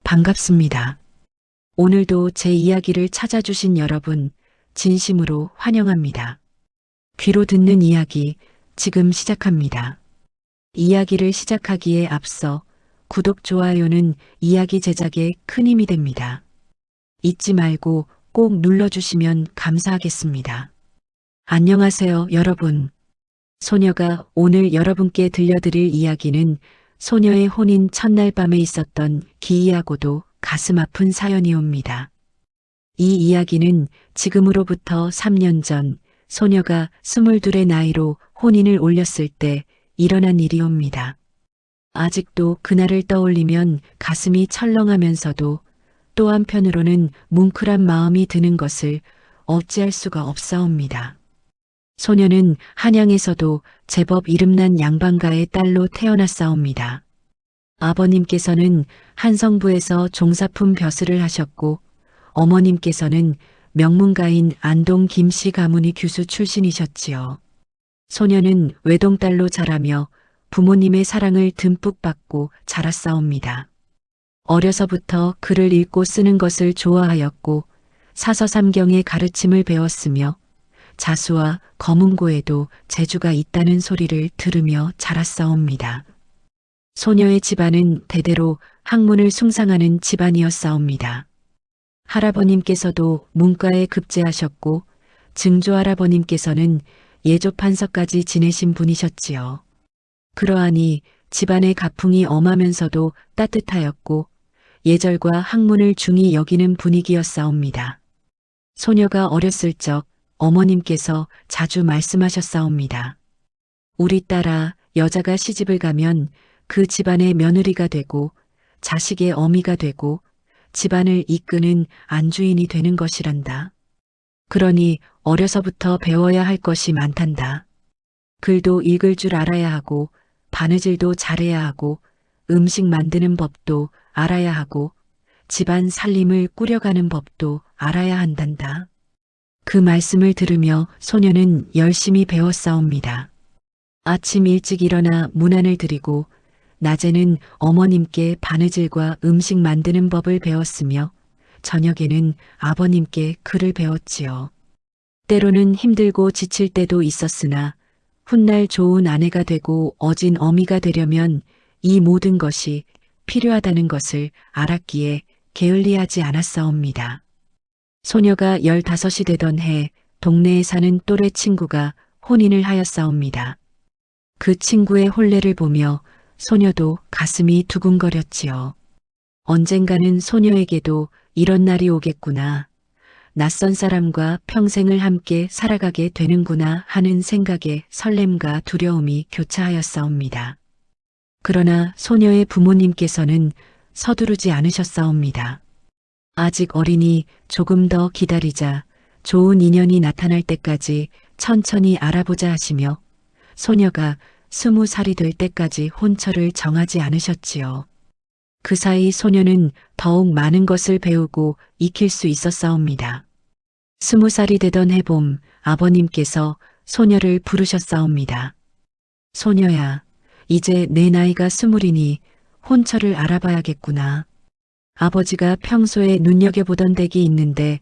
반갑습니다. 오늘도 제 이야기를 찾아주신 여러분, 진심으로 환영합니다. 귀로 듣는 이야기, 지금 시작합니다. 이야기를 시작하기에 앞서 구독, 좋아요는 이야기 제작에 큰 힘이 됩니다. 잊지 말고 꼭 눌러주시면 감사하겠습니다. 안녕하세요, 여러분. 소녀가 오늘 여러분께 들려드릴 이야기는 소녀의 혼인 첫날 밤에 있었던 기이하고도 가슴 아픈 사연이옵니다. 이 이야기는 지금으로부터 3년 전 소녀가 22의 나이로 혼인을 올렸을 때 일어난 일이옵니다. 아직도 그날을 떠올리면 가슴이 철렁하면서도 또 한편으로는 뭉클한 마음이 드는 것을 어찌할 수가 없사옵니다. 소녀는 한양에서도 제법 이름난 양반가의 딸로 태어났사옵니다. 아버님께서는 한성부에서 종사품 벼슬을 하셨고 어머님께서는 명문가인 안동 김씨 가문의 규수 출신이셨지요. 소녀는 외동딸로 자라며 부모님의 사랑을 듬뿍 받고 자랐사옵니다. 어려서부터 글을 읽고 쓰는 것을 좋아하였고 사서삼경의 가르침을 배웠으며 자수와 검은고에도 재주가 있다는 소리를 들으며 자랐사옵니다. 소녀의 집안은 대대로 학문을 숭상하는 집안이었사옵니다. 할아버님께서도 문과에 급제하셨고 증조할아버님께서는 예조판서까지 지내신 분이셨지요. 그러하니 집안의 가풍이 엄하면서도 따뜻하였고 예절과 학문을 중히 여기는 분위기였사옵니다. 소녀가 어렸을 적 어머님께서 자주 말씀하셨사옵니다. 우리 딸아, 여자가 시집을 가면 그 집안의 며느리가 되고 자식의 어미가 되고 집안을 이끄는 안주인이 되는 것이란다. 그러니 어려서부터 배워야 할 것이 많단다. 글도 읽을 줄 알아야 하고 바느질도 잘해야 하고 음식 만드는 법도 알아야 하고 집안 살림을 꾸려가는 법도 알아야 한단다. 그 말씀을 들으며 소녀는 열심히 배웠사옵니다. 아침 일찍 일어나 문안을 드리고 낮에는 어머님께 바느질과 음식 만드는 법을 배웠으며 저녁에는 아버님께 글을 배웠지요. 때로는 힘들고 지칠 때도 있었으나 훗날 좋은 아내가 되고 어진 어미가 되려면 이 모든 것이 필요하다는 것을 알았기에 게을리하지 않았사옵니다. 소녀가 15이 되던 해 동네에 사는 또래 친구가 혼인을 하였사옵니다. 그 친구의 혼례를 보며 소녀도 가슴이 두근거렸지요. 언젠가는 소녀에게도 이런 날이 오겠구나. 낯선 사람과 평생을 함께 살아가게 되는구나 하는 생각에 설렘과 두려움이 교차하였사옵니다. 그러나 소녀의 부모님께서는 서두르지 않으셨사옵니다. 아직 어리니 조금 더 기다리자, 좋은 인연이 나타날 때까지 천천히 알아보자 하시며 소녀가 20살이 될 때까지 혼처를 정하지 않으셨지요. 그 사이 소녀는 더욱 많은 것을 배우고 익힐 수 있었사옵니다. 20살이 되던 해봄 아버님께서 소녀를 부르셨사옵니다. 소녀야, 이제 내 나이가 20이니 혼처를 알아봐야겠구나. 아버지가 평소에 눈여겨보던 댁이 있는데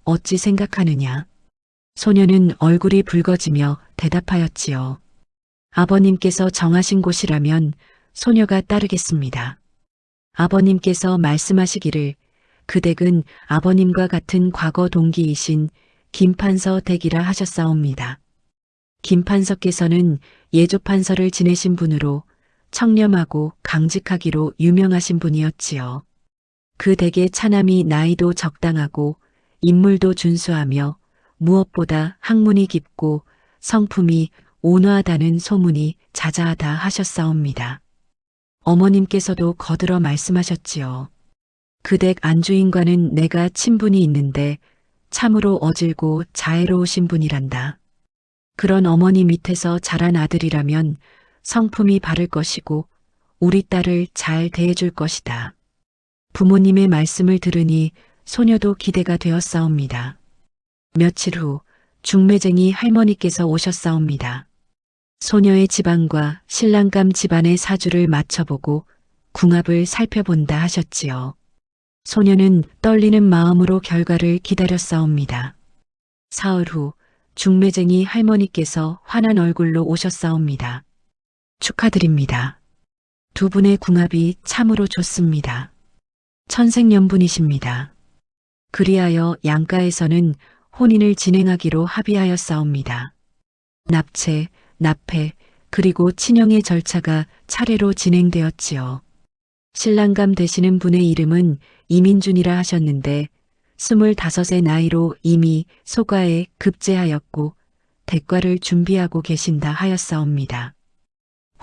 어찌 생각하느냐. 소녀는 얼굴이 붉어지며 대답하였지요. 아버님께서 정하신 곳이라면 소녀가 따르겠습니다. 아버님께서 말씀하시기를 그 댁은 아버님과 같은 과거 동기이신 김판서 댁이라 하셨사옵니다. 김판서께서는 예조판서를 지내신 분으로 청렴하고 강직하기로 유명하신 분이었지요. 그 댁의 차남이 나이도 적당하고 인물도 준수하며 무엇보다 학문이 깊고 성품이 온화하다는 소문이 자자하다 하셨사옵니다. 어머님께서도 거들어 말씀하셨지요. 그 댁 안주인과는 내가 친분이 있는데 참으로 어질고 자애로우신 분이란다. 그런 어머니 밑에서 자란 아들이라면 성품이 바를 것이고 우리 딸을 잘 대해줄 것이다. 부모님의 말씀을 들으니 소녀도 기대가 되었사옵니다. 며칠 후 중매쟁이 할머니께서 오셨사옵니다. 소녀의 집안과 신랑감 집안의 사주를 맞춰보고 궁합을 살펴본다 하셨지요. 소녀는 떨리는 마음으로 결과를 기다렸사옵니다. 사흘 후 중매쟁이 할머니께서 환한 얼굴로 오셨사옵니다. 축하드립니다. 두 분의 궁합이 참으로 좋습니다. 천생연분이십니다. 그리하여 양가에서는 혼인을 진행하기로 합의하였사옵니다. 납체, 납해, 그리고 친형의 절차가 차례로 진행되었지요. 신랑감 되시는 분의 이름은 이민준이라 하셨는데 25의 나이로 이미 소가에 급제하였고 대과를 준비하고 계신다 하였사옵니다.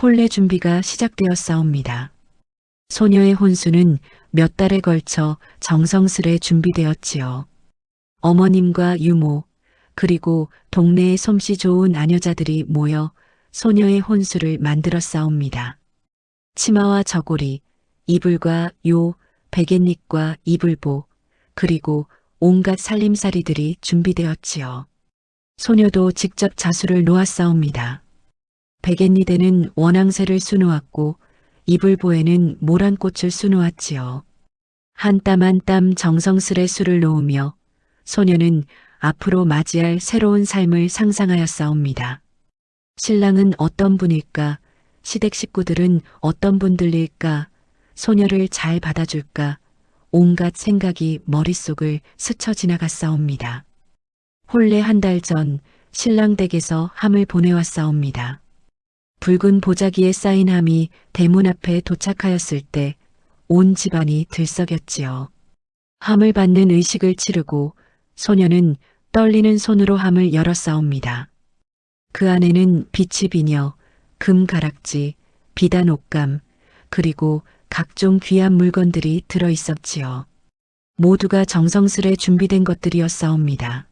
혼례 준비가 시작되었사옵니다. 소녀의 혼수는 몇 달에 걸쳐 정성스레 준비되었지요. 어머님과 유모, 그리고 동네의 솜씨 좋은 아녀자들이 모여 소녀의 혼수를 만들었사옵니다. 치마와 저고리, 이불과 요, 베갯잎과 이불보, 그리고 온갖 살림살이들이 준비되었지요. 소녀도 직접 자수를 놓았사옵니다. 베갯잎에는 원앙새를 수놓았고 이불보에는 모란꽃을 수놓았지요. 한 땀 한 땀 정성스레 수를 놓으며 소녀는 앞으로 맞이할 새로운 삶을 상상하였사옵니다. 신랑은 어떤 분일까? 시댁 식구들은 어떤 분들일까? 소녀를 잘 받아줄까? 온갖 생각이 머릿속을 스쳐 지나갔사옵니다. 혼례 한 달 전 신랑 댁에서 함을 보내왔사옵니다. 붉은 보자기에 쌓인 함이 대문 앞에 도착하였을 때 온 집안이 들썩였지요. 함을 받는 의식을 치르고 소녀는 떨리는 손으로 함을 열었사옵니다. 그 안에는 빛이 비녀, 금가락지, 비단 옷감, 그리고 각종 귀한 물건들이 들어 있었지요. 모두가 정성스레 준비된 것들이었사옵니다.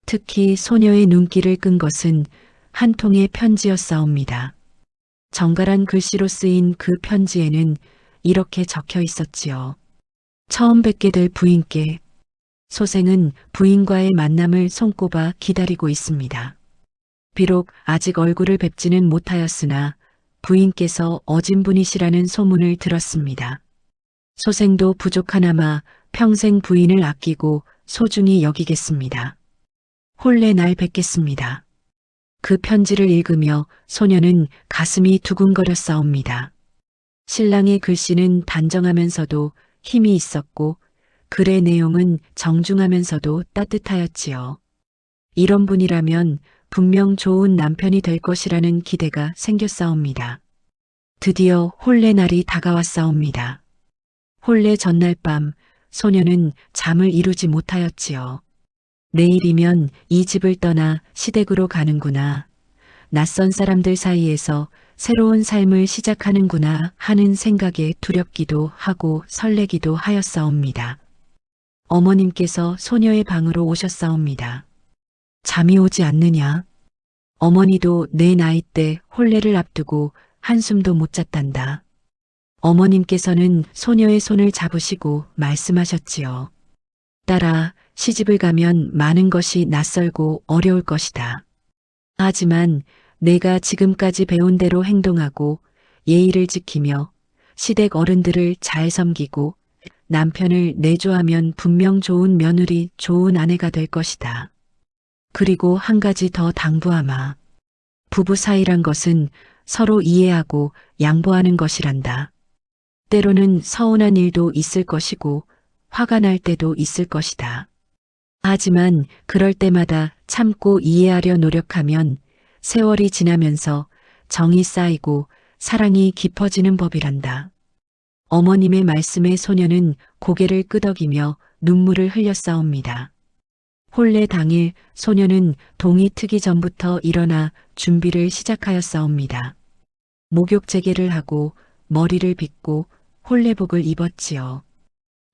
특히 소녀의 눈길을 끈 것은 한 통의 편지였사옵니다. 정갈한 글씨로 쓰인 그 편지에는 이렇게 적혀 있었지요. 처음 뵙게 될 부인께 소생은 부인과의 만남을 손꼽아 기다리고 있습니다. 비록 아직 얼굴을 뵙지는 못하였으나 부인께서 어진 분이시라는 소문을 들었습니다. 소생도 부족하나마 평생 부인을 아끼고 소중히 여기겠습니다. 혼례 날 뵙겠습니다. 그 편지를 읽으며 소녀는 가슴이 두근거렸사옵니다. 신랑의 글씨는 단정하면서도 힘이 있었고 글의 내용은 정중하면서도 따뜻하였지요. 이런 분이라면 분명 좋은 남편이 될 것이라는 기대가 생겼사옵니다. 드디어 혼례 날이 다가왔사옵니다. 혼례 전날 밤 소녀는 잠을 이루지 못하였지요. 내일이면 이 집을 떠나 시댁으로 가는구나. 낯선 사람들 사이에서 새로운 삶을 시작하는구나 하는 생각에 두렵기도 하고 설레기도 하였사옵니다. 어머님께서 소녀의 방으로 오셨사옵니다. 잠이 오지 않느냐? 어머니도 내 나이 때 혼례를 앞두고 한숨도 못 잤단다. 어머님께서는 소녀의 손을 잡으시고 말씀하셨지요. 딸아, 시집을 가면 많은 것이 낯설고 어려울 것이다. 하지만 내가 지금까지 배운 대로 행동하고 예의를 지키며 시댁 어른들을 잘 섬기고 남편을 내조하면 분명 좋은 며느리, 좋은 아내가 될 것이다. 그리고 한 가지 더 당부하마. 부부 사이란 것은 서로 이해하고 양보하는 것이란다. 때로는 서운한 일도 있을 것이고 화가 날 때도 있을 것이다. 하지만 그럴 때마다 참고 이해하려 노력하면 세월이 지나면서 정이 쌓이고 사랑이 깊어지는 법이란다. 어머님의 말씀에 소녀는 고개를 끄덕이며 눈물을 흘렸사옵니다. 혼례 당일 소녀는 동이 트기 전부터 일어나 준비를 시작하였사옵니다. 목욕재개를 하고 머리를 빗고 혼례복을 입었지요.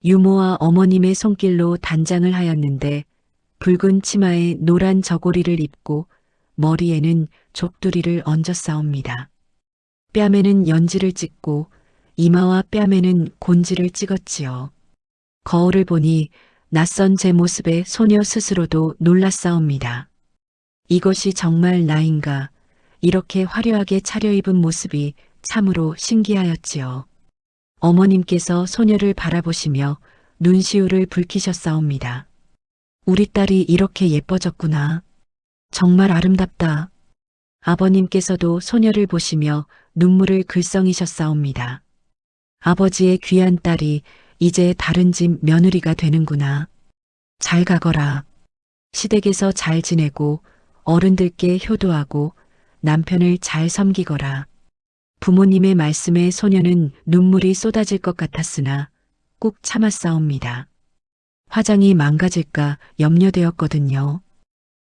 유모와 어머님의 손길로 단장을 하였는데 붉은 치마에 노란 저고리를 입고 머리에는 족두리를 얹었사옵니다. 뺨에는 연지를 찍고 이마와 뺨에는 곤지를 찍었지요. 거울을 보니 낯선 제 모습에 소녀 스스로도 놀랐사옵니다. 이것이 정말 나인가? 이렇게 화려하게 차려입은 모습이 참으로 신기하였지요. 어머님께서 소녀를 바라보시며 눈시울을 붉히셨사옵니다. 우리 딸이 이렇게 예뻐졌구나. 정말 아름답다. 아버님께서도 소녀를 보시며 눈물을 글썽이셨사옵니다. 아버지의 귀한 딸이 이제 다른 집 며느리가 되는구나. 잘 가거라. 시댁에서 잘 지내고 어른들께 효도하고 남편을 잘 섬기거라. 부모님의 말씀에 소녀는 눈물이 쏟아질 것 같았으나 꾹 참았사옵니다. 화장이 망가질까 염려되었거든요.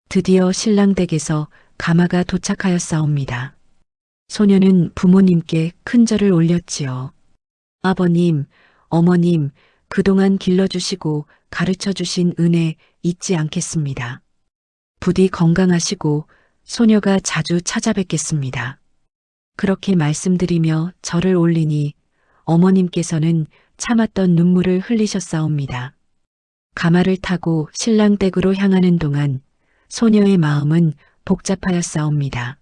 드디어 신랑 댁에서 가마가 도착하였사옵니다. 소녀는 부모님께 큰 절을 올렸지요. 아버님, 어머님, 그동안 길러주시고 가르쳐주신 은혜 잊지 않겠습니다. 부디 건강하시고 소녀가 자주 찾아뵙겠습니다. 그렇게 말씀드리며 절을 올리니 어머님께서는 참았던 눈물을 흘리셨사옵니다. 가마를 타고 신랑 댁으로 향하는 동안 소녀의 마음은 복잡하였사옵니다.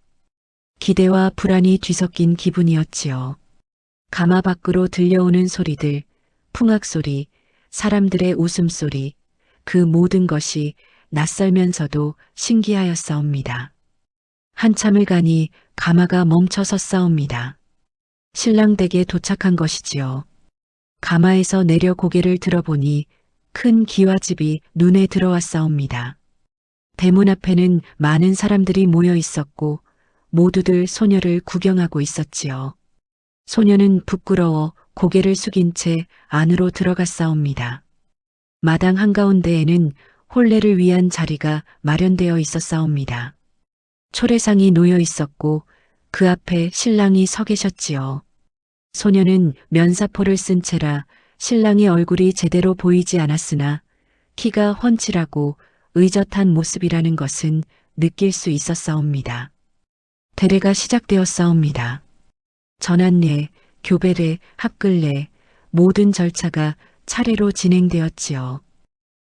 기대와 불안이 뒤섞인 기분이었지요. 가마 밖으로 들려오는 소리들, 풍악소리, 사람들의 웃음소리, 그 모든 것이 낯설면서도 신기하였사옵니다. 한참을 가니 가마가 멈춰 섰사옵니다. 신랑 댁에 도착한 것이지요. 가마에서 내려 고개를 들어보니 큰 기와집이 눈에 들어왔사옵니다. 대문 앞에는 많은 사람들이 모여 있었고 모두들 소녀를 구경하고 있었지요. 소녀는 부끄러워 고개를 숙인 채 안으로 들어갔사옵니다. 마당 한가운데에는 혼례를 위한 자리가 마련되어 있었사옵니다. 초래상이 놓여 있었고 그 앞에 신랑이 서 계셨지요. 소녀는 면사포를 쓴 채라 신랑의 얼굴이 제대로 보이지 않았으나 키가 훤칠하고 의젓한 모습이라는 것은 느낄 수 있었사옵니다. 대례가 시작되었사옵니다. 전안례, 교배례, 합글례, 모든 절차가 차례로 진행되었지요.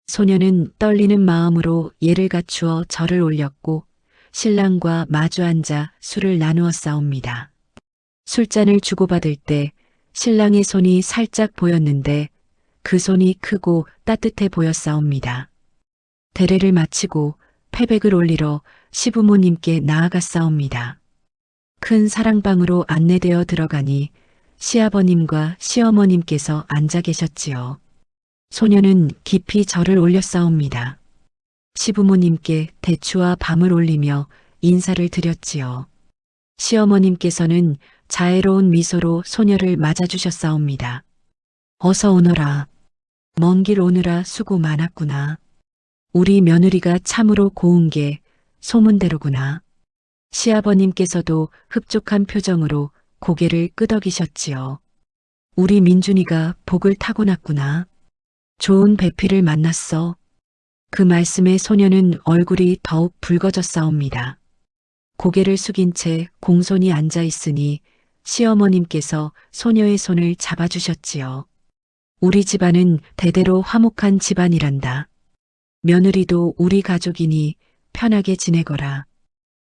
소녀는 떨리는 마음으로 예를 갖추어 절을 올렸고 신랑과 마주 앉아 술을 나누었사옵니다. 술잔을 주고받을 때 신랑의 손이 살짝 보였는데 그 손이 크고 따뜻해 보였사옵니다. 대례를 마치고 패백을 올리러 시부모님께 나아갔사옵니다. 큰 사랑방으로 안내되어 들어가니 시아버님과 시어머님께서 앉아 계셨지요. 소녀는 깊이 절을 올렸사옵니다. 시부모님께 대추와 밤을 올리며 인사를 드렸지요. 시어머님께서는 자애로운 미소로 소녀를 맞아주셨사옵니다. 어서 오너라. 먼 길 오느라 수고 많았구나. 우리 며느리가 참으로 고운 게 소문대로구나. 시아버님께서도 흡족한 표정으로 고개를 끄덕이셨지요. 우리 민준이가 복을 타고났구나. 좋은 배필을 만났어. 그 말씀에 소녀는 얼굴이 더욱 붉어졌사옵니다. 고개를 숙인 채 공손히 앉아 있으니 시어머님께서 소녀의 손을 잡아주셨지요. 우리 집안은 대대로 화목한 집안이란다. 며느리도 우리 가족이니 편하게 지내거라.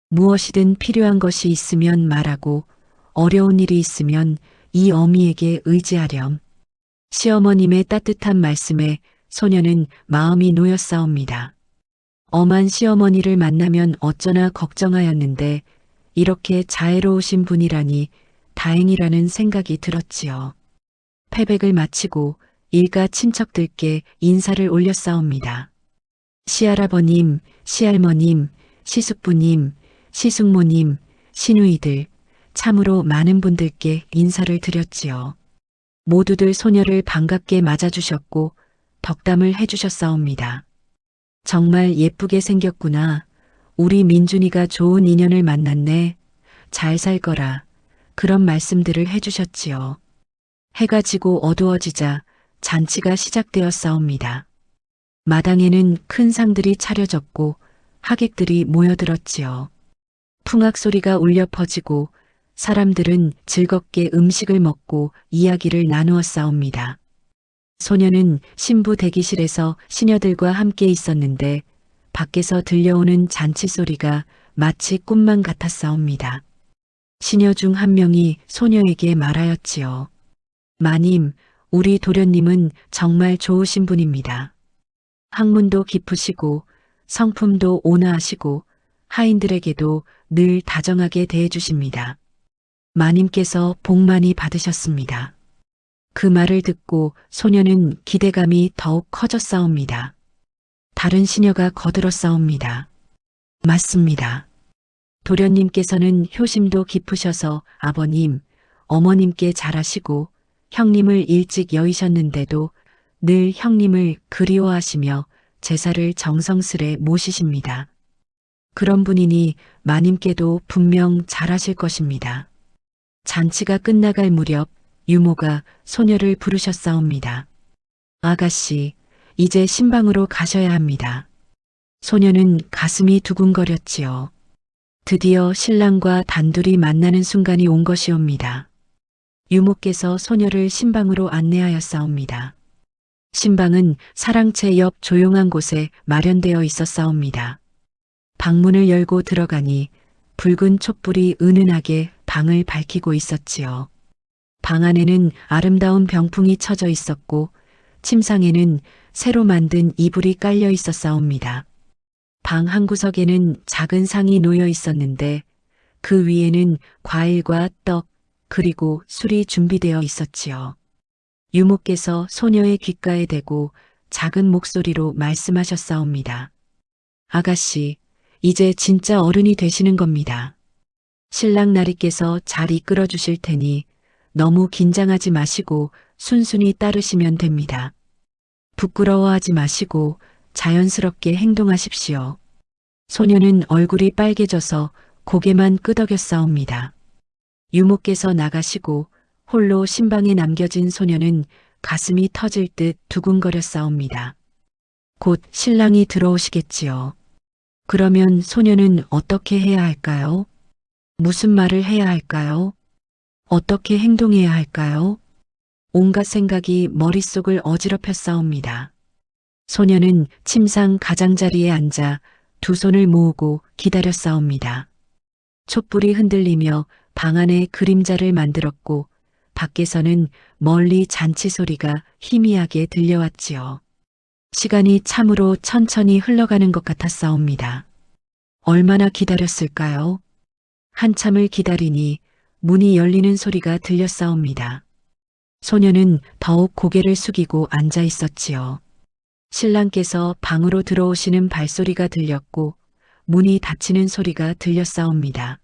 무엇이든 필요한 것이 있으면 말하고 어려운 일이 있으면 이 어미에게 의지하렴. 시어머님의 따뜻한 말씀에 소녀는 마음이 놓였사옵니다. 엄한 시어머니를 만나면 어쩌나 걱정하였는데 이렇게 자애로우신 분이라니 다행이라는 생각이 들었지요. 패백을 마치고 일가 친척들께 인사를 올렸사옵니다. 시할아버님, 시할머님, 시숙부님, 시숙모님, 시누이들, 참으로 많은 분들께 인사를 드렸지요. 모두들 소녀를 반갑게 맞아주셨고 덕담을 해주셨사옵니다. 정말 예쁘게 생겼구나. 우리 민준이가 좋은 인연을 만났네. 잘 살 거라. 그런 말씀들을 해주셨지요. 해가 지고 어두워지자 잔치가 시작되었사옵니다. 마당에는 큰 상들이 차려졌고 하객들이 모여들었지요. 풍악 소리가 울려 퍼지고 사람들은 즐겁게 음식을 먹고 이야기를 나누었사옵니다. 소녀는 신부 대기실에서 시녀들과 함께 있었는데 밖에서 들려오는 잔치 소리가 마치 꿈만 같았사옵니다. 시녀 중 한 명이 소녀에게 말하였지요. 마님, 우리 도련님은 정말 좋으신 분입니다. 학문도 깊으시고 성품도 온화하시고 하인들에게도 늘 다정하게 대해주십니다. 마님께서 복 많이 받으셨습니다. 그 말을 듣고 소녀는 기대감이 더욱 커졌사옵니다. 다른 시녀가 거들었사옵니다. 맞습니다. 도련님께서는 효심도 깊으셔서 아버님, 어머님께 잘하시고 형님을 일찍 여의셨는데도 늘 형님을 그리워하시며 제사를 정성스레 모시십니다. 그런 분이니 마님께도 분명 잘하실 것입니다. 잔치가 끝나갈 무렵 유모가 소녀를 부르셨사옵니다. 아가씨, 이제 신방으로 가셔야 합니다. 소녀는 가슴이 두근거렸지요. 드디어 신랑과 단둘이 만나는 순간이 온 것이옵니다. 유모께서 소녀를 신방으로 안내하였사옵니다. 신방은 사랑채 옆 조용한 곳에 마련되어 있었사옵니다. 방문을 열고 들어가니 붉은 촛불이 은은하게 방을 밝히고 있었지요. 방 안에는 아름다운 병풍이 쳐져 있었고 침상에는 새로 만든 이불이 깔려 있었사옵니다. 방 한 구석에는 작은 상이 놓여 있었는데 그 위에는 과일과 떡 그리고 술이 준비되어 있었지요. 유모께서 소녀의 귓가에 대고 작은 목소리로 말씀하셨사옵니다. 아가씨, 이제 진짜 어른이 되시는 겁니다. 신랑 나리께서 잘 이끌어 주실 테니 너무 긴장하지 마시고 순순히 따르시면 됩니다. 부끄러워하지 마시고 자연스럽게 행동하십시오. 소녀는 얼굴이 빨개져서 고개만 끄덕였사옵니다. 유모께서 나가시고 홀로 신방에 남겨진 소녀는 가슴이 터질 듯 두근거렸사옵니다. 곧 신랑이 들어오시겠지요. 그러면 소녀는 어떻게 해야 할까요? 무슨 말을 해야 할까요? 어떻게 행동해야 할까요? 온갖 생각이 머릿속을 어지럽혔사옵니다. 소녀는 침상 가장자리에 앉아 두 손을 모으고 기다렸사옵니다. 촛불이 흔들리며 방 안에 그림자를 만들었고 밖에서는 멀리 잔치 소리가 희미하게 들려왔지요. 시간이 참으로 천천히 흘러가는 것 같았사옵니다. 얼마나 기다렸을까요? 한참을 기다리니 문이 열리는 소리가 들렸사옵니다. 소녀는 더욱 고개를 숙이고 앉아 있었지요. 신랑께서 방으로 들어오시는 발소리가 들렸고 문이 닫히는 소리가 들렸사옵니다.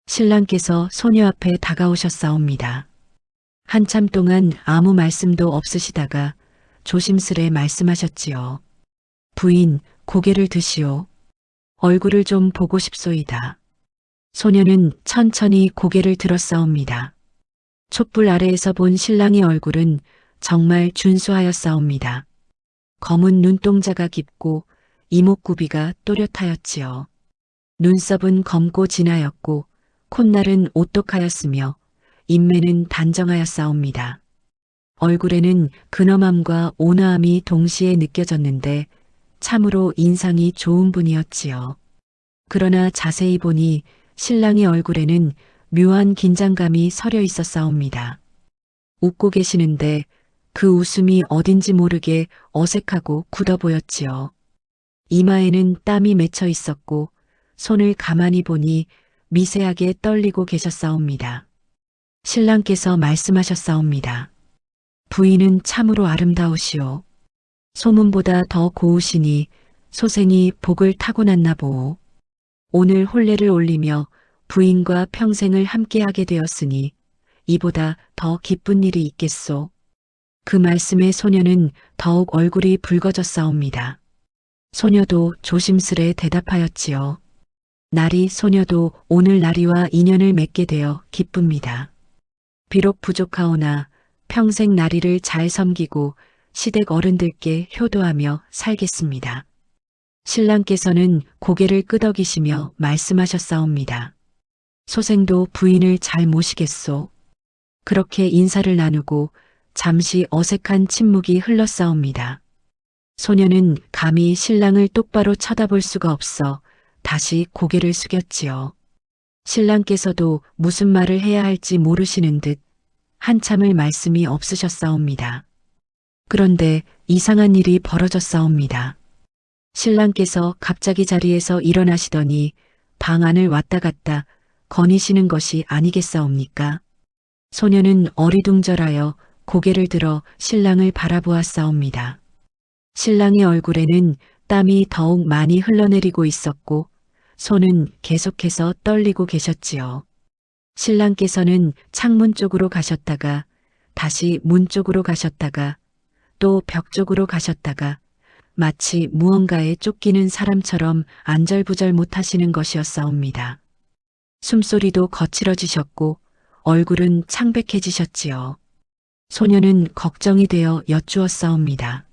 신랑께서 소녀 앞에 다가오셨사옵니다. 한참 동안 아무 말씀도 없으시다가 조심스레 말씀하셨지요. 부인, 고개를 드시오. 얼굴을 좀 보고 싶소이다. 소녀는 천천히 고개를 들었사옵니다. 촛불 아래에서 본 신랑의 얼굴은 정말 준수하였사옵니다. 검은 눈동자가 깊고 이목구비가 또렷하였지요. 눈썹은 검고 진하였고 콧날은 오똑하였으며 인매는 단정하였사옵니다. 얼굴에는 근엄함과 온화함이 동시에 느껴졌는데 참으로 인상이 좋은 분이었지요. 그러나 자세히 보니 신랑의 얼굴에는 묘한 긴장감이 서려 있었사옵니다. 웃고 계시는데 그 웃음이 어딘지 모르게 어색하고 굳어 보였지요. 이마에는 땀이 맺혀 있었고 손을 가만히 보니 미세하게 떨리고 계셨사옵니다. 신랑께서 말씀하셨사옵니다. 부인은 참으로 아름다우시오. 소문보다 더 고우시니 소생이 복을 타고났나 보오. 오늘 혼례를 올리며 부인과 평생을 함께하게 되었으니 이보다 더 기쁜 일이 있겠소. 그 말씀에 소녀는 더욱 얼굴이 붉어졌사옵니다. 소녀도 조심스레 대답하였지요. 나리 소녀도 오늘 나리와 인연을 맺게 되어 기쁩니다. 비록 부족하오나 평생 나리를 잘 섬기고 시댁 어른들께 효도하며 살겠습니다. 신랑께서는 고개를 끄덕이시며 말씀하셨사옵니다. 소생도 부인을 잘 모시겠소. 그렇게 인사를 나누고 잠시 어색한 침묵이 흘렀사옵니다. 소녀는 감히 신랑을 똑바로 쳐다볼 수가 없어 다시 고개를 숙였지요. 신랑께서도 무슨 말을 해야 할지 모르시는 듯 한참을 말씀이 없으셨사옵니다. 그런데 이상한 일이 벌어졌사옵니다. 신랑께서 갑자기 자리에서 일어나시더니 방 안을 왔다 갔다 거니시는 것이 아니겠사옵니까? 소녀는 어리둥절하여 고개를 들어 신랑을 바라보았사옵니다. 신랑의 얼굴에는 땀이 더욱 많이 흘러내리고 있었고 손은 계속해서 떨리고 계셨지요. 신랑께서는 창문 쪽으로 가셨다가 다시 문 쪽으로 가셨다가 또 벽 쪽으로 가셨다가 마치 무언가에 쫓기는 사람처럼 안절부절 못하시는 것이었사옵니다. 숨소리도 거칠어지셨고 얼굴은 창백해지셨지요. 소녀는 걱정이 되어 여쭈었사옵니다.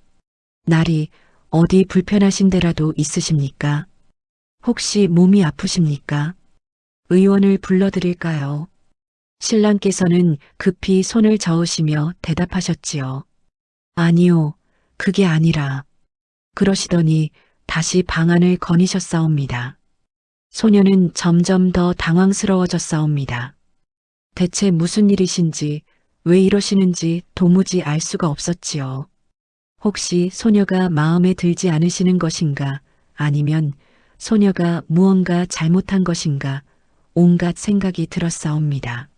날이 어디 불편하신 데라도 있으십니까? 혹시 몸이 아프십니까? 의원을 불러드릴까요? 신랑께서는 급히 손을 저으시며 대답하셨지요. 아니요, 그게 아니라. 그러시더니 다시 방 안을 거니셨사옵니다. 소녀는 점점 더 당황스러워졌사옵니다. 대체 무슨 일이신지 왜 이러시는지 도무지 알 수가 없었지요. 혹시 소녀가 마음에 들지 않으시는 것인가 아니면 소녀가 무언가 잘못한 것인가 온갖 생각이 들었사옵니다.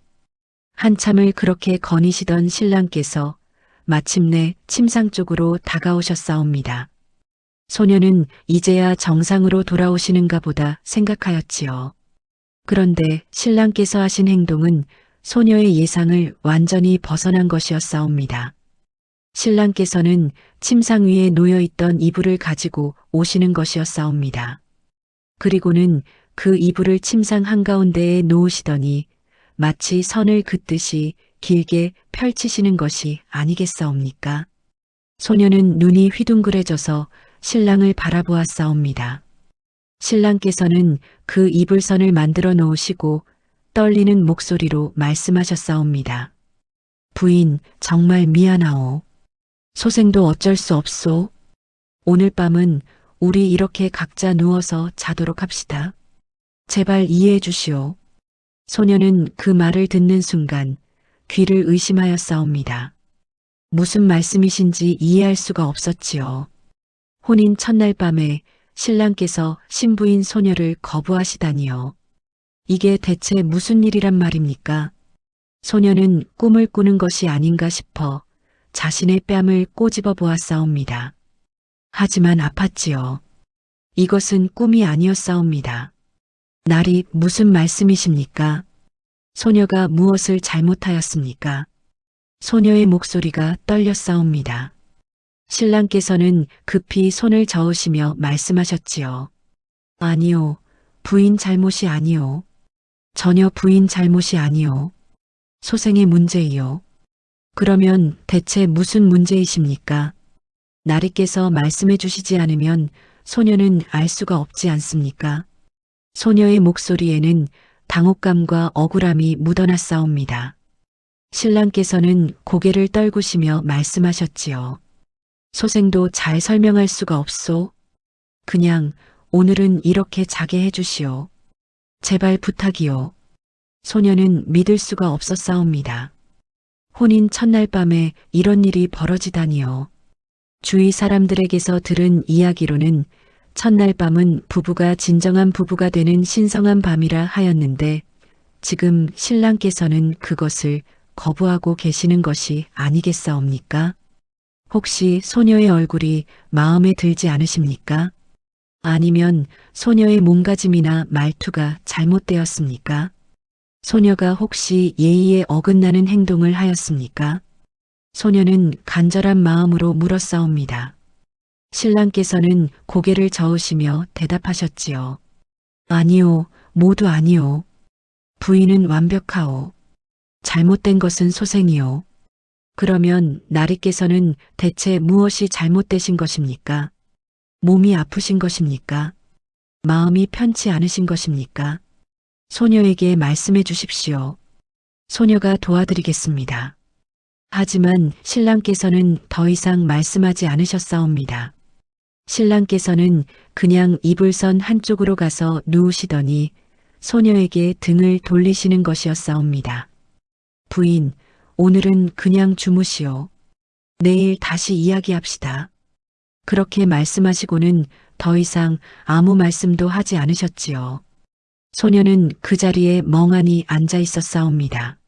한참을 그렇게 거니시던 신랑께서 마침내 침상 쪽으로 다가오셨사옵니다. 소녀는 이제야 정상으로 돌아오시는가 보다 생각하였지요. 그런데 신랑께서 하신 행동은 소녀의 예상을 완전히 벗어난 것이었사옵니다. 신랑께서는 침상 위에 놓여있던 이불을 가지고 오시는 것이었사옵니다. 그리고는 그 이불을 침상 한가운데에 놓으시더니 마치 선을 긋듯이 길게 펼치시는 것이 아니겠사옵니까? 소녀는 눈이 휘둥그레져서 신랑을 바라보았사옵니다. 신랑께서는 그 이불선을 만들어 놓으시고 떨리는 목소리로 말씀하셨사옵니다. 부인, 정말 미안하오. 소생도 어쩔 수 없소. 오늘 밤은 우리 이렇게 각자 누워서 자도록 합시다. 제발 이해해 주시오. 소녀는 그 말을 듣는 순간 귀를 의심하였사옵니다. 무슨 말씀이신지 이해할 수가 없었지요. 혼인 첫날 밤에 신랑께서 신부인 소녀를 거부하시다니요. 이게 대체 무슨 일이란 말입니까? 소녀는 꿈을 꾸는 것이 아닌가 싶어 자신의 뺨을 꼬집어 보았사옵니다. 하지만 아팠지요. 이것은 꿈이 아니었사옵니다. 날이 무슨 말씀이십니까? 소녀가 무엇을 잘못하였습니까? 소녀의 목소리가 떨렸사옵니다. 신랑께서는 급히 손을 저으시며 말씀하셨지요. 아니요, 부인 잘못이 아니요. 전혀 부인 잘못이 아니요. 소생의 문제이요. 그러면 대체 무슨 문제이십니까? 나리께서 말씀해 주시지 않으면 소녀는 알 수가 없지 않습니까? 소녀의 목소리에는 당혹감과 억울함이 묻어났사옵니다. 신랑께서는 고개를 떨구시며 말씀하셨지요. 소생도 잘 설명할 수가 없소. 그냥 오늘은 이렇게 자게 해주시오. 제발 부탁이요. 소녀는 믿을 수가 없었사옵니다. 혼인 첫날 밤에 이런 일이 벌어지다니요. 주위 사람들에게서 들은 이야기로는 첫날 밤은 부부가 진정한 부부가 되는 신성한 밤이라 하였는데 지금 신랑께서는 그것을 거부하고 계시는 것이 아니겠사옵니까? 혹시 소녀의 얼굴이 마음에 들지 않으십니까? 아니면 소녀의 몸가짐이나 말투가 잘못되었습니까? 소녀가 혹시 예의에 어긋나는 행동을 하였습니까? 소녀는 간절한 마음으로 물었사옵니다. 신랑께서는 고개를 저으시며 대답하셨지요. 아니요, 모두 아니요. 부인은 완벽하오. 잘못된 것은 소생이요. 그러면 나리께서는 대체 무엇이 잘못되신 것입니까? 몸이 아프신 것입니까? 마음이 편치 않으신 것입니까? 소녀에게 말씀해 주십시오. 소녀가 도와드리겠습니다. 하지만 신랑께서는 더 이상 말씀하지 않으셨사옵니다. 신랑께서는 그냥 이불선 한쪽으로 가서 누우시더니 소녀에게 등을 돌리시는 것이었사옵니다. 부인, 오늘은 그냥 주무시오. 내일 다시 이야기합시다. 그렇게 말씀하시고는 더 이상 아무 말씀도 하지 않으셨지요. 소녀는 그 자리에 멍하니 앉아 있었사옵니다.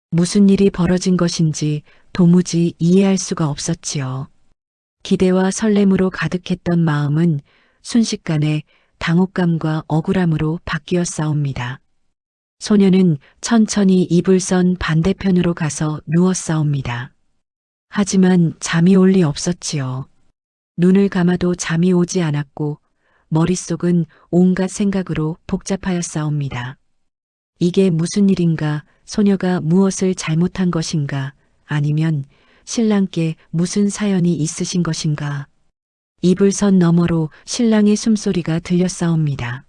무슨 일이 벌어진 것인지 도무지 이해할 수가 없었지요. 기대와 설렘으로 가득했던 마음은 순식간에 당혹감과 억울함으로 바뀌었사옵니다. 소녀는 천천히 이불 선 반대편으로 가서 누웠사옵니다. 하지만 잠이 올 리 없었지요. 눈을 감아도 잠이 오지 않았고 머릿속은 온갖 생각으로 복잡하였사옵니다. 이게 무슨 일인가, 소녀가 무엇을 잘못한 것인가, 아니면 신랑께 무슨 사연이 있으신 것인가. 이불선 너머로 신랑의 숨소리가 들렸사옵니다.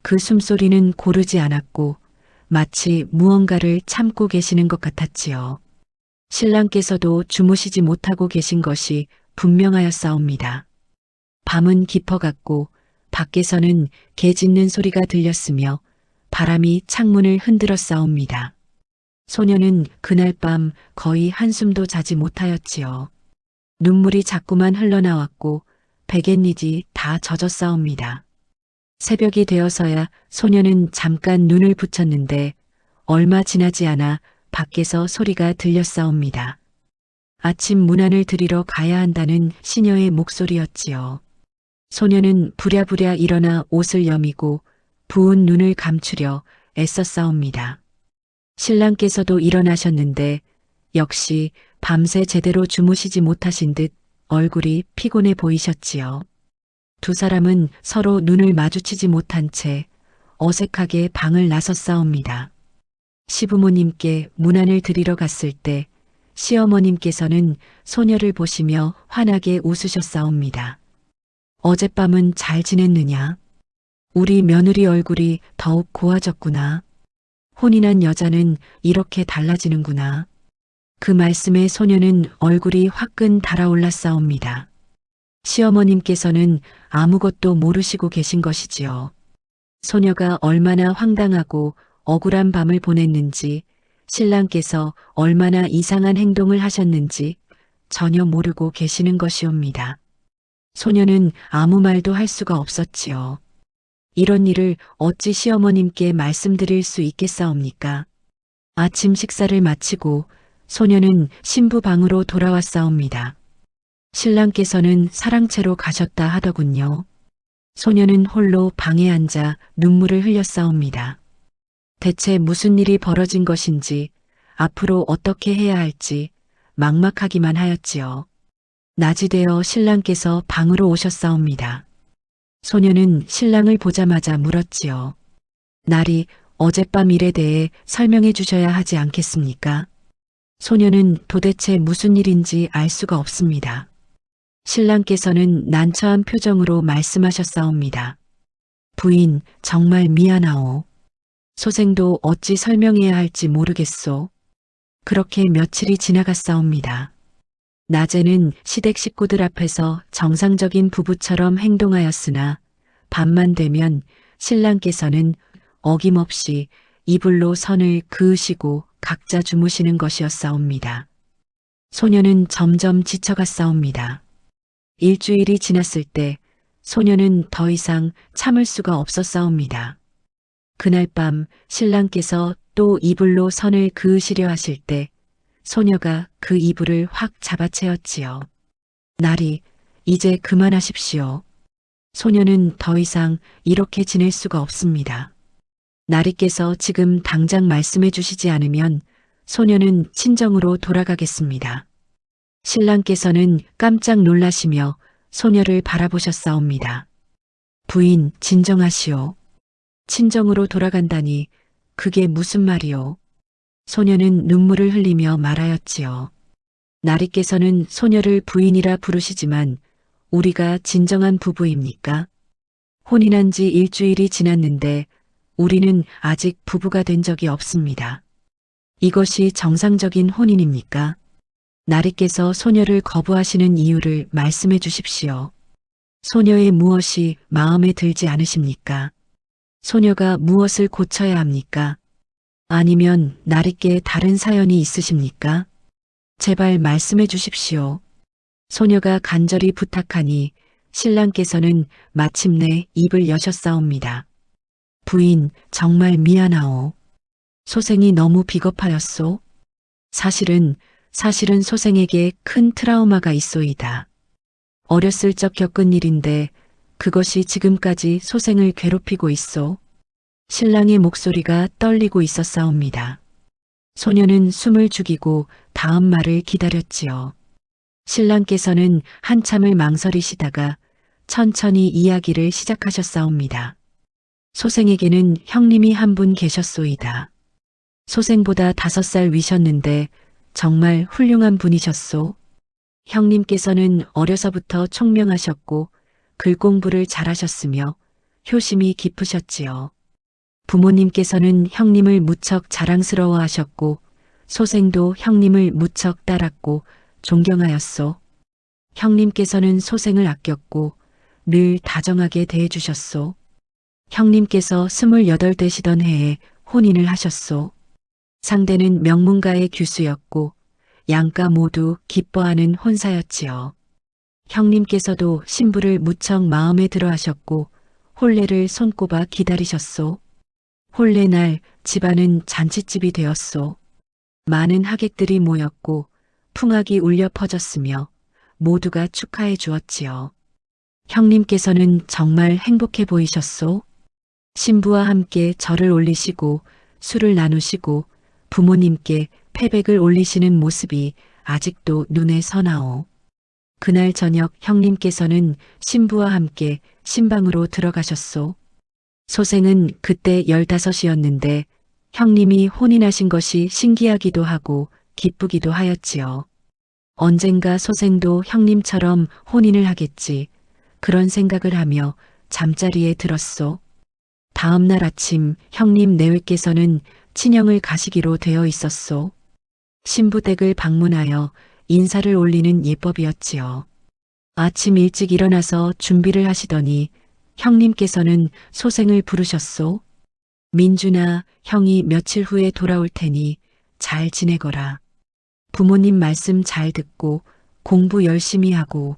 그 숨소리는 고르지 않았고 마치 무언가를 참고 계시는 것 같았지요. 신랑께서도 주무시지 못하고 계신 것이 분명하였사옵니다. 밤은 깊어갔고 밖에서는 개 짖는 소리가 들렸으며 바람이 창문을 흔들었사옵니다. 소녀는 그날 밤 거의 한숨도 자지 못하였지요. 눈물이 자꾸만 흘러나왔고 베갯잎이 다 젖었사옵니다. 새벽이 되어서야 소녀는 잠깐 눈을 붙였는데 얼마 지나지 않아 밖에서 소리가 들렸사옵니다. 아침 문안을 드리러 가야 한다는 시녀의 목소리였지요. 소녀는 부랴부랴 일어나 옷을 여미고 부은 눈을 감추려 애썼사옵니다. 신랑께서도 일어나셨는데 역시 밤새 제대로 주무시지 못하신 듯 얼굴이 피곤해 보이셨지요. 두 사람은 서로 눈을 마주치지 못한 채 어색하게 방을 나섰사옵니다. 시부모님께 문안을 드리러 갔을 때 시어머님께서는 소녀를 보시며 환하게 웃으셨사옵니다. 어젯밤은 잘 지냈느냐? 우리 며느리 얼굴이 더욱 고와졌구나. 혼인한 여자는 이렇게 달라지는구나. 그 말씀에 소녀는 얼굴이 화끈 달아올랐사옵니다. 시어머님께서는 아무것도 모르시고 계신 것이지요. 소녀가 얼마나 황당하고 억울한 밤을 보냈는지, 신랑께서 얼마나 이상한 행동을 하셨는지 전혀 모르고 계시는 것이옵니다. 소녀는 아무 말도 할 수가 없었지요. 이런 일을 어찌 시어머님께 말씀드릴 수 있겠사옵니까? 아침 식사를 마치고 소녀는 신부 방으로 돌아왔사옵니다. 신랑께서는 사랑채로 가셨다 하더군요. 소녀는 홀로 방에 앉아 눈물을 흘렸사옵니다. 대체 무슨 일이 벌어진 것인지, 앞으로 어떻게 해야 할지 막막하기만 하였지요. 낮이 되어 신랑께서 방으로 오셨사옵니다. 소녀는 신랑을 보자마자 물었지요. 날이 어젯밤 일에 대해 설명해 주셔야 하지 않겠습니까? 소녀는 도대체 무슨 일인지 알 수가 없습니다. 신랑께서는 난처한 표정으로 말씀하셨사옵니다. 부인, 정말 미안하오. 소생도 어찌 설명해야 할지 모르겠소. 그렇게 며칠이 지나갔사옵니다. 낮에는 시댁 식구들 앞에서 정상적인 부부처럼 행동하였으나 밤만 되면 신랑께서는 어김없이 이불로 선을 그으시고 각자 주무시는 것이었사옵니다. 소녀는 점점 지쳐갔사옵니다. 일주일이 지났을 때 소녀는 더 이상 참을 수가 없었사옵니다. 그날 밤 신랑께서 또 이불로 선을 그으시려 하실 때 소녀가 그 이불을 확 잡아채었지요. 나리, 이제 그만하십시오. 소녀는 더 이상 이렇게 지낼 수가 없습니다. 나리께서 지금 당장 말씀해 주시지 않으면 소녀는 친정으로 돌아가겠습니다. 신랑께서는 깜짝 놀라시며 소녀를 바라보셨사옵니다. 부인, 진정하시오. 친정으로 돌아간다니 그게 무슨 말이오? 소녀는 눈물을 흘리며 말하였지요. 나리께서는 소녀를 부인이라 부르시지만 우리가 진정한 부부입니까? 혼인한 지 일주일이 지났는데 우리는 아직 부부가 된 적이 없습니다. 이것이 정상적인 혼인입니까? 나리께서 소녀를 거부하시는 이유를 말씀해 주십시오. 소녀의 무엇이 마음에 들지 않으십니까? 소녀가 무엇을 고쳐야 합니까? 아니면 나리께 다른 사연이 있으십니까? 제발 말씀해 주십시오. 소녀가 간절히 부탁하니 신랑께서는 마침내 입을 여셨사옵니다. 부인, 정말 미안하오. 소생이 너무 비겁하였소. 사실은 소생에게 큰 트라우마가 있소이다. 어렸을 적 겪은 일인데 그것이 지금까지 소생을 괴롭히고 있소. 신랑의 목소리가 떨리고 있었사옵니다. 소녀는 숨을 죽이고 다음 말을 기다렸지요. 신랑께서는 한참을 망설이시다가 천천히 이야기를 시작하셨사옵니다. 소생에게는 형님이 한 분 계셨소이다. 소생보다 5살 위셨는데 정말 훌륭한 분이셨소. 형님께서는 어려서부터 총명하셨고 글 공부를 잘하셨으며 효심이 깊으셨지요. 부모님께서는 형님을 무척 자랑스러워하셨고 소생도 형님을 무척 따랐고 존경하였소. 형님께서는 소생을 아꼈고 늘 다정하게 대해주셨소. 형님께서 28 되시던 해에 혼인을 하셨소. 상대는 명문가의 규수였고 양가 모두 기뻐하는 혼사였지요. 형님께서도 신부를 무척 마음에 들어 하셨고 혼례를 손꼽아 기다리셨소. 혼례 날 집안은 잔치집이 되었소. 많은 하객들이 모였고 풍악이 울려 퍼졌으며 모두가 축하해 주었지요. 형님께서는 정말 행복해 보이셨소. 신부와 함께 절을 올리시고 술을 나누시고 부모님께 패백을 올리시는 모습이 아직도 눈에 선하오. 그날 저녁 형님께서는 신부와 함께 신방으로 들어가셨소. 소생은 그때 15이었는데 형님이 혼인하신 것이 신기하기도 하고 기쁘기도 하였지요. 언젠가 소생도 형님처럼 혼인을 하겠지. 그런 생각을 하며 잠자리에 들었소. 다음 날 아침 형님 내외께서는 친형을 가시기로 되어 있었소. 신부댁을 방문하여 인사를 올리는 예법이었지요. 아침 일찍 일어나서 준비를 하시더니 형님께서는 소생을 부르셨소. 민준아, 형이 며칠 후에 돌아올 테니 잘 지내거라. 부모님 말씀 잘 듣고 공부 열심히 하고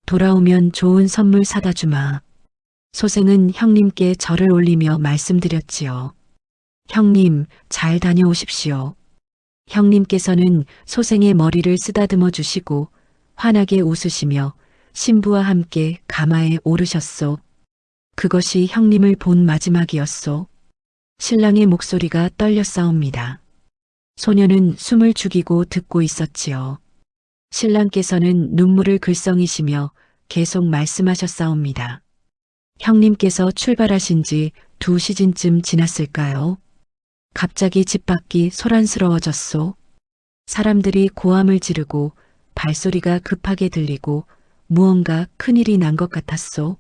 돌아오면 좋은 선물 사다 주마. 소생은 형님께 절을 올리며 말씀드렸지요. 형님, 잘 다녀오십시오. 형님께서는 소생의 머리를 쓰다듬어 주시고 환하게 웃으시며 신부와 함께 가마에 오르셨소. 그것이 형님을 본 마지막이었소. 신랑의 목소리가 떨렸사옵니다. 소녀는 숨을 죽이고 듣고 있었지요. 신랑께서는 눈물을 글썽이시며 계속 말씀하셨사옵니다. 형님께서 출발하신 지 2시즌쯤 지났을까요? 갑자기 집 밖이 소란스러워졌소. 사람들이 고함을 지르고 발소리가 급하게 들리고 무언가 큰일이 난 것 같았소.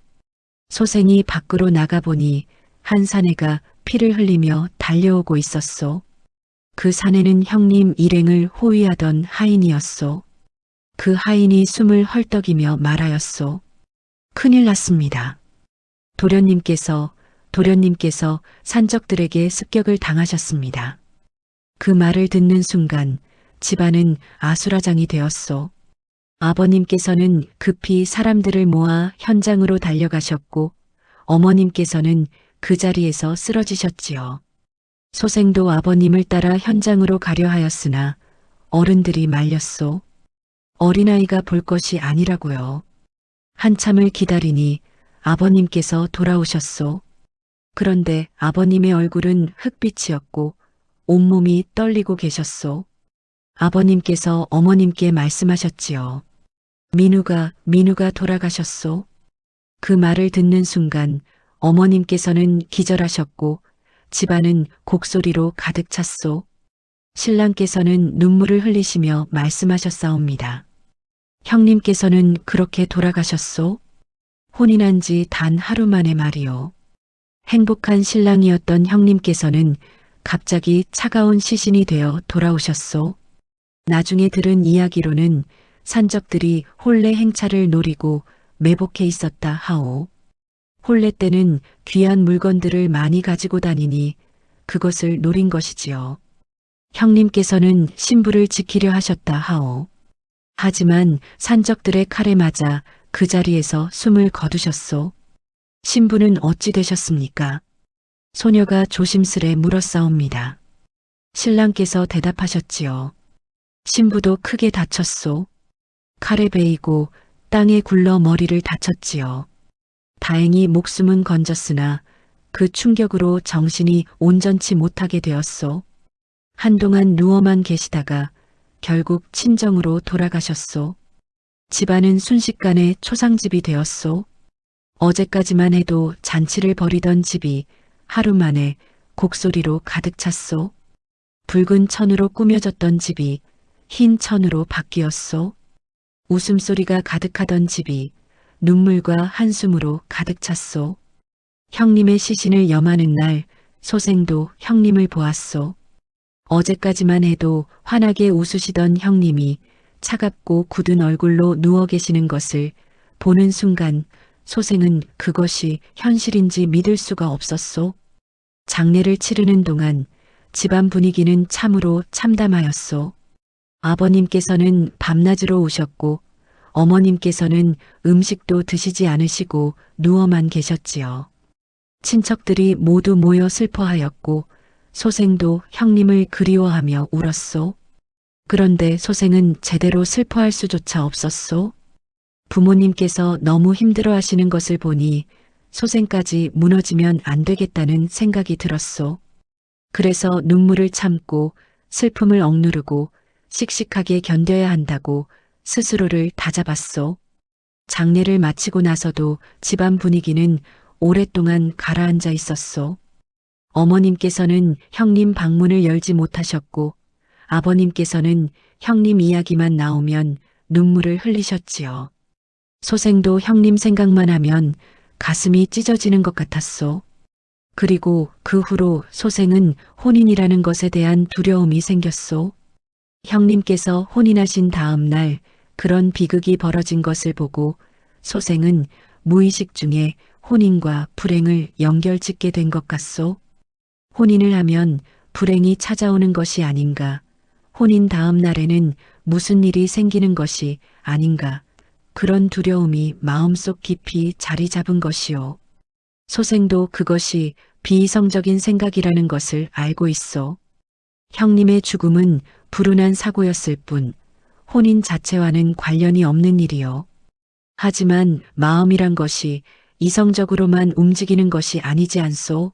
소생이 밖으로 나가보니 한 사내가 피를 흘리며 달려오고 있었소. 그 사내는 형님 일행을 호위하던 하인이었소. 그 하인이 숨을 헐떡이며 말하였소. 큰일 났습니다. 도련님께서 산적들에게 습격을 당하셨습니다. 그 말을 듣는 순간 집안은 아수라장이 되었소. 아버님께서는 급히 사람들을 모아 현장으로 달려가셨고 어머님께서는 그 자리에서 쓰러지셨지요. 소생도 아버님을 따라 현장으로 가려 하였으나 어른들이 말렸소. 어린아이가 볼 것이 아니라고요. 한참을 기다리니 아버님께서 돌아오셨소. 그런데 아버님의 얼굴은 흙빛이었고 온몸이 떨리고 계셨소. 아버님께서 어머님께 말씀하셨지요. 민우가 돌아가셨소. 그 말을 듣는 순간 어머님께서는 기절하셨고 집안은 곡소리로 가득 찼소. 신랑께서는 눈물을 흘리시며 말씀하셨사옵니다. 형님께서는 그렇게 돌아가셨소? 혼인한 지 단 하루 만에 말이요. 행복한 신랑이었던 형님께서는 갑자기 차가운 시신이 되어 돌아오셨소. 나중에 들은 이야기로는 산적들이 혼례 행차를 노리고 매복해 있었다 하오. 혼례 때는 귀한 물건들을 많이 가지고 다니니 그것을 노린 것이지요. 형님께서는 신부를 지키려 하셨다 하오. 하지만 산적들의 칼에 맞아 그 자리에서 숨을 거두셨소. 신부는 어찌 되셨습니까? 소녀가 조심스레 물었사옵니다. 신랑께서 대답하셨지요. 신부도 크게 다쳤소. 칼에 베이고 땅에 굴러 머리를 다쳤지요. 다행히 목숨은 건졌으나 그 충격으로 정신이 온전치 못하게 되었소. 한동안 누워만 계시다가 결국 친정으로 돌아가셨소. 집안은 순식간에 초상집이 되었소. 어제까지만 해도 잔치를 벌이던 집이 하루 만에 곡소리로 가득 찼소. 붉은 천으로 꾸며졌던 집이 흰 천으로 바뀌었소. 웃음소리가 가득하던 집이 눈물과 한숨으로 가득 찼소. 형님의 시신을 염하는 날 소생도 형님을 보았소. 어제까지만 해도 환하게 웃으시던 형님이 차갑고 굳은 얼굴로 누워 계시는 것을 보는 순간 소생은 그것이 현실인지 믿을 수가 없었소. 장례를 치르는 동안 집안 분위기는 참으로 참담하였소. 아버님께서는 밤낮으로 우셨고 어머님께서는 음식도 드시지 않으시고 누워만 계셨지요. 친척들이 모두 모여 슬퍼하였고 소생도 형님을 그리워하며 울었소. 그런데 소생은 제대로 슬퍼할 수조차 없었소. 부모님께서 너무 힘들어 하시는 것을 보니 소생까지 무너지면 안 되겠다는 생각이 들었소. 그래서 눈물을 참고 슬픔을 억누르고 씩씩하게 견뎌야 한다고 스스로를 다잡았소. 장례를 마치고 나서도 집안 분위기는 오랫동안 가라앉아 있었소. 어머님께서는 형님 방문을 열지 못하셨고 아버님께서는 형님 이야기만 나오면 눈물을 흘리셨지요. 소생도 형님 생각만 하면 가슴이 찢어지는 것 같았소. 그리고 그 후로 소생은 혼인이라는 것에 대한 두려움이 생겼소. 형님께서 혼인하신 다음 날 그런 비극이 벌어진 것을 보고 소생은 무의식 중에 혼인과 불행을 연결짓게 된 것 같소. 혼인을 하면 불행이 찾아오는 것이 아닌가. 혼인 다음 날에는 무슨 일이 생기는 것이 아닌가. 그런 두려움이 마음속 깊이 자리 잡은 것이요. 소생도 그것이 비이성적인 생각이라는 것을 알고 있어. 형님의 죽음은 불운한 사고였을 뿐 혼인 자체와는 관련이 없는 일이요. 하지만 마음이란 것이 이성적으로만 움직이는 것이 아니지 않소?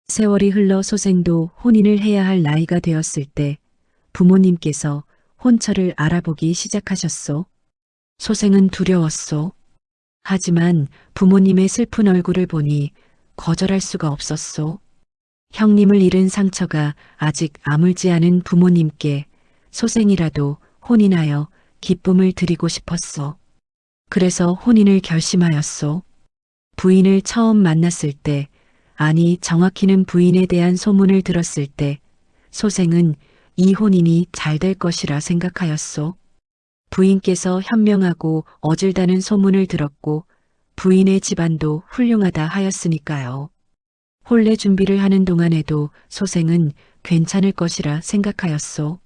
세월이 흘러 소생도 혼인을 해야 할 나이가 되었을 때 부모님께서 혼처를 알아보기 시작하셨소. 소생은 두려웠소. 하지만 부모님의 슬픈 얼굴을 보니 거절할 수가 없었소. 형님을 잃은 상처가 아직 아물지 않은 부모님께 소생이라도 혼인하여 기쁨을 드리고 싶었소. 그래서 혼인을 결심하였소. 부인을 처음 만났을 때, 아니 정확히는 부인에 대한 소문을 들었을 때 소생은 이 혼인이 잘 될 것이라 생각하였소. 부인께서 현명하고 어질다는 소문을 들었고 부인의 집안도 훌륭하다 하였으니까요. 혼례 준비를 하는 동안에도 소생은 괜찮을 것이라 생각하였소.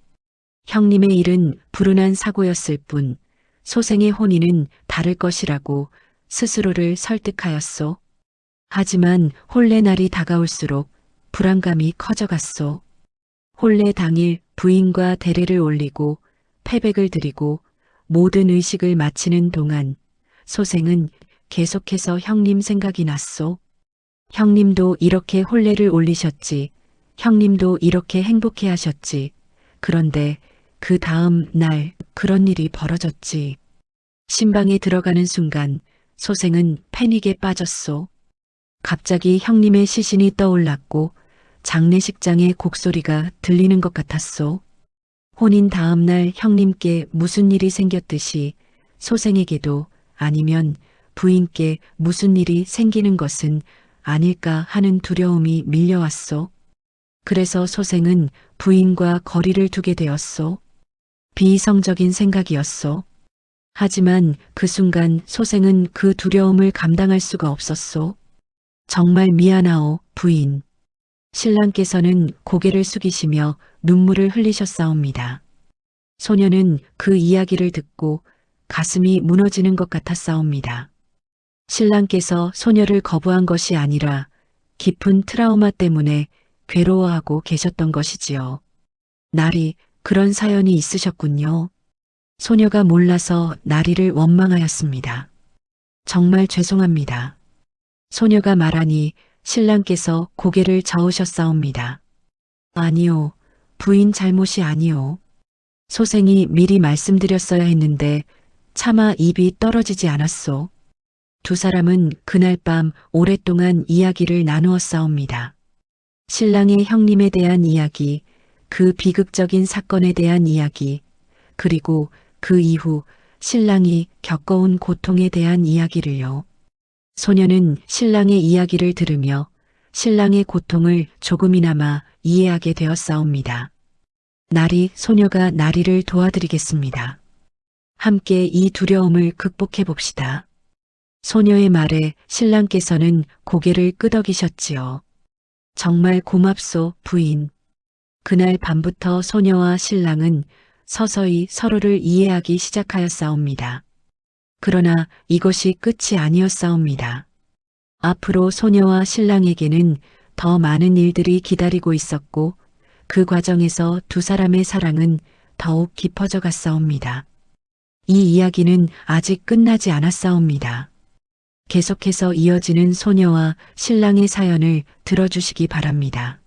형님의 일은 불운한 사고였을 뿐 소생의 혼인은 다를 것이라고 스스로를 설득하였소. 하지만 혼례 날이 다가올수록 불안감이 커져갔소. 혼례 당일 부인과 대례를 올리고 패백을 드리고 모든 의식을 마치는 동안 소생은 계속해서 형님 생각이 났소. 형님도 이렇게 혼례를 올리셨지. 형님도 이렇게 행복해 하셨지. 그런데 그 다음 날 그런 일이 벌어졌지. 신방에 들어가는 순간 소생은 패닉에 빠졌소. 갑자기 형님의 시신이 떠올랐고 장례식장의 곡소리가 들리는 것 같았소. 혼인 다음 날 형님께 무슨 일이 생겼듯이 소생에게도 아니면 부인께 무슨 일이 생기는 것은 아닐까 하는 두려움이 밀려왔소. 그래서 소생은 부인과 거리를 두게 되었소. 비이성적인 생각이었소. 하지만 그 순간 소생은 그 두려움을 감당할 수가 없었소. 정말 미안하오, 부인. 신랑께서는 고개를 숙이시며 눈물을 흘리셨사옵니다. 소녀는 그 이야기를 듣고 가슴이 무너지는 것 같았사옵니다. 신랑께서 소녀를 거부한 것이 아니라 깊은 트라우마 때문에 괴로워하고 계셨던 것이지요. 나리, 그런 사연이 있으셨군요. 소녀가 몰라서 나리를 원망하였습니다. 정말 죄송합니다. 소녀가 말하니 신랑께서 고개를 저으셨사옵니다. 아니요, 부인 잘못이 아니요. 소생이 미리 말씀드렸어야 했는데 차마 입이 떨어지지 않았소. 두 사람은 그날 밤 오랫동안 이야기를 나누었사옵니다. 신랑의 형님에 대한 이야기, 그 비극적인 사건에 대한 이야기, 그리고 그 이후 신랑이 겪어온 고통에 대한 이야기를요. 소녀는 신랑의 이야기를 들으며 신랑의 고통을 조금이나마 이해하게 되었사옵니다. 나리, 소녀가 나리를 도와드리겠습니다. 함께 이 두려움을 극복해 봅시다. 소녀의 말에 신랑께서는 고개를 끄덕이셨지요. 정말 고맙소, 부인. 그날 밤부터 소녀와 신랑은 서서히 서로를 이해하기 시작하였사옵니다. 그러나 이것이 끝이 아니었사옵니다. 앞으로 소녀와 신랑에게는 더 많은 일들이 기다리고 있었고 그 과정에서 두 사람의 사랑은 더욱 깊어져 갔사옵니다. 이 이야기는 아직 끝나지 않았사옵니다. 계속해서 이어지는 소녀와 신랑의 사연을 들어주시기 바랍니다.